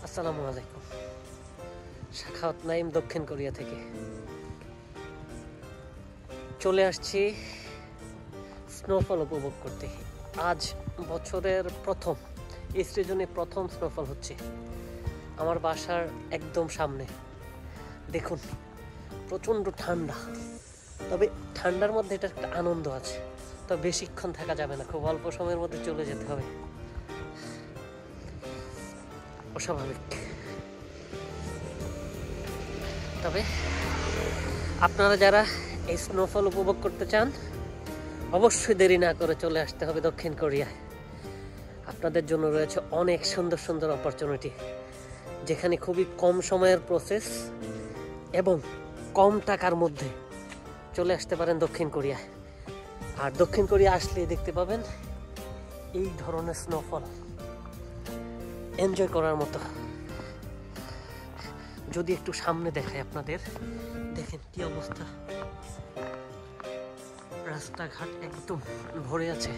আসসালামু আলাইকুম। শাখাওয়াত নাইম দক্ষিণ কোরিয়া থেকে চলে আসছি স্নোফল উপভোগ করতে। আজ বছরের প্রথম, এই সিজনে প্রথম স্নোফল হচ্ছে আমার বাসার একদম সামনে। দেখুন, প্রচণ্ড ঠান্ডা, তবে ঠান্ডার মধ্যে এটা একটা আনন্দ আছে। তবে বেশিক্ষণ থাকা যাবে না, খুব অল্প সময়ের মধ্যে চলে যেতে হবে। অস্বাভাবিক। তবে আপনারা যারা এই স্নোফল উপভোগ করতে চান, অবশ্যই দেরি না করে চলে আসতে হবে দক্ষিণ কোরিয়ায়। আপনাদের জন্য রয়েছে অনেক সুন্দর সুন্দর অপরচুনিটি, যেখানে খুবই কম সময়ের প্রসেস এবং কম টাকার মধ্যে চলে আসতে পারেন দক্ষিণ কোরিয়ায়। আর দক্ষিণ কোরিয়া আসলে দেখতে পাবেন এই ধরনের স্নোফল এনজয় করার মতো। যদি একটু সামনে দেখায় আপনাদের, দেখেন কি অবস্থা, রাস্তাঘাট একদম ভরে আছে।